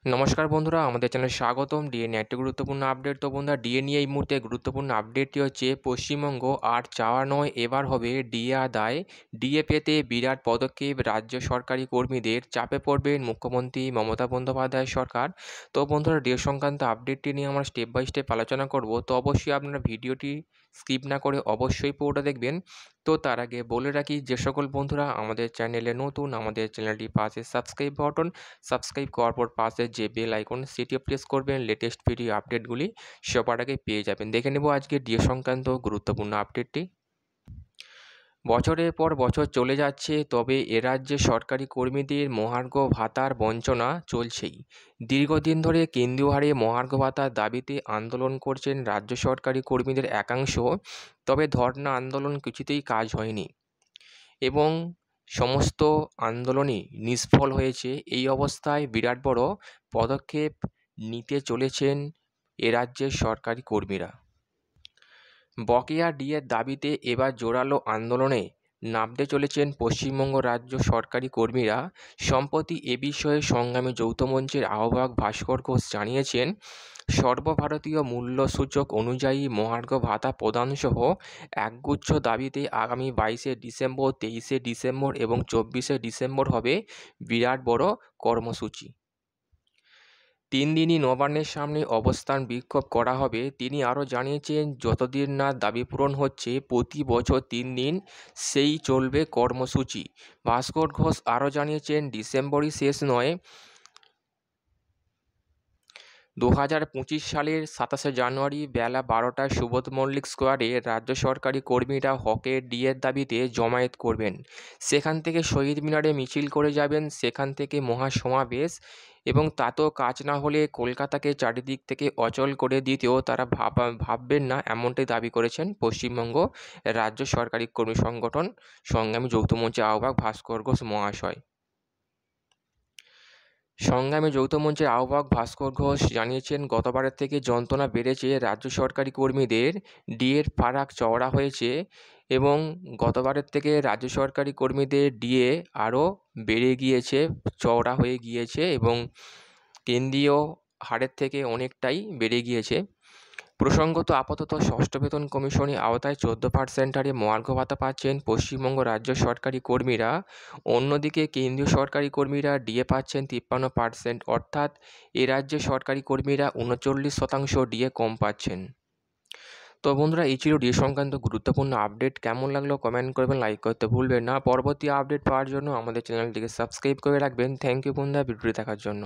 নমস্কার বন্ধুরা, আমাদের চ্যানেলে স্বাগতম। ডিএ নিয়ে একটি গুরুত্বপূর্ণ আপডেট। তো বন্ধুরা, ডিএ নিয়ে এই মুহূর্তে গুরুত্বপূর্ণ আপডেটটি হচ্ছে পশ্চিমবঙ্গ আর চাওয়া নয়, এবার হবে ডিএ আদায়। ডিএ পেতে বিরাট পদক্ষেপ, রাজ্য সরকারি কর্মীদের, চাপে পড়বেন মুখ্যমন্ত্রী মমতা বন্দ্যোপাধ্যায় সরকার। তো বন্ধুরা, ডিএ সংক্রান্ত আপডেটটি নিয়ে আমরা স্টেপ বাই স্টেপ আলোচনা করব। তো অবশ্যই আপনারা ভিডিওটি স্কিপ না করে অবশ্যই পুরোটা দেখবেন। তো তার আগে বলে রাখি, যে সকল বন্ধুরা আমাদের চ্যানেলে নতুন, আমাদের চ্যানেলটি পাশে সাবস্ক্রাইব করার পর পাশে যে বেল আইকন সেটিও প্রেস করবেন। লেটেস্ট ভিডিও আপডেটগুলি সবার আগে পেয়ে যাবেন। দেখে নেব আজকে ডিএ সংক্রান্ত গুরুত্বপূর্ণ আপডেটটি। বছরের পর বছর চলে যাচ্ছে, তবে এ রাজ্যে সরকারি কর্মীদের মহার্ঘ ভাতার বঞ্চনা চলছেই। দীর্ঘদিন ধরে কেন্দ্রীয় হারে মহার্ঘ ভাতার দাবিতে আন্দোলন করছেন রাজ্য সরকারি কর্মীদের একাংশ, তবে ধর্ণা আন্দোলন কিছুতেই কাজ হয়নি এবং সমস্ত আন্দোলনই নিষ্ফল হয়েছে। এই অবস্থায় বিরাট বড় পদক্ষেপ নিতে চলেছেন এ রাজ্যের সরকারি কর্মীরা। বকেয়া ডিএর দাবিতে এবার জোরালো আন্দোলনে নামতে চলেছেন পশ্চিমবঙ্গ রাজ্য সরকারি কর্মীরা। সম্প্রতি এ বিষয়ে সংগ্রামী যৌথ মঞ্চের আহ্বায়ক ভাস্কর ঘোষ জানিয়েছেন, সর্বভারতীয় মূল্যসূচক অনুযায়ী মহার্ঘ ভাতা প্রদানসহ একগুচ্ছ দাবিতে আগামী 22শে ডিসেম্বর, 23শে ডিসেম্বর এবং 24শে ডিসেম্বর হবে বিরাট বড় কর্মসূচি। 3 দিনই নবান্নের সামনে অবস্থান বিক্ষোভ করা হবে। তিনি আরও জানিয়েছেন, যতদিন না দাবি পূরণ হচ্ছে প্রতি বছর 3 দিন সেই চলবে কর্মসূচি। ভাস্কর ঘোষ আরও জানিয়েছেন, ডিসেম্বরই শেষ নয়, 2025 সালের 27শে জানুয়ারি বেলা 12টায় সুবোধ মল্লিক স্কোয়ারে রাজ্য সরকারি কর্মীরা হকের ডিএর দাবিতে জমায়েত করবেন। সেখান থেকে শহীদ মিনারে মিছিল করে যাবেন, সেখান থেকে মহাসমাবেশ, এবং তাতেও কাজ না হলে কলকাতাকে চারিদিক থেকে অচল করে দিতেও তারা ভাববেন না, এমনটাই দাবি করেছেন পশ্চিমবঙ্গ রাজ্য সরকারি কর্মী সংগঠন সংগ্রামী যৌথ মঞ্চের আহ্বায়ক ভাস্কর ঘোষ মহাশয়। সংগ্রামী যৌথ মঞ্চের আহ্বায়ক ভাস্কর ঘোষ জানিয়েছেন, গতবারের থেকে যন্ত্রণা বেড়েছে রাজ্য সরকারি কর্মীদের, ডিএর ফারাক চওড়া হয়েছে এবং গতবারের থেকে রাজ্য সরকারি কর্মীদের ডিএ আরও বেড়ে গিয়েছে, চওড়া হয়ে গিয়েছে এবং কেন্দ্রীয় হারের থেকে অনেকটাই বেড়ে গিয়েছে। প্রসঙ্গত, আপাতত ষষ্ঠ বেতন কমিশনের আওতায় 14% হারে মহার্ঘ ভাতা পাচ্ছেন পশ্চিমবঙ্গ রাজ্য সরকারি কর্মীরা। অন্যদিকে কেন্দ্রীয় সরকারি কর্মীরা ডিএ পাচ্ছেন 53%, অর্থাৎ এ রাজ্যে সরকারি কর্মীরা 39% ডিএ কম পাচ্ছেন। তো বন্ধুরা, এই ছিল ডিএ সংক্রান্ত গুরুত্বপূর্ণ আপডেট। কেমন লাগলো কমেন্ট করবেন, লাইক করতে ভুলবেন না। পরবর্তী আপডেট পাওয়ার জন্য আমাদের চ্যানেলটিকে সাবস্ক্রাইব করে রাখবেন। থ্যাংক ইউ বন্ধুরা ভিডিওটি দেখার জন্য।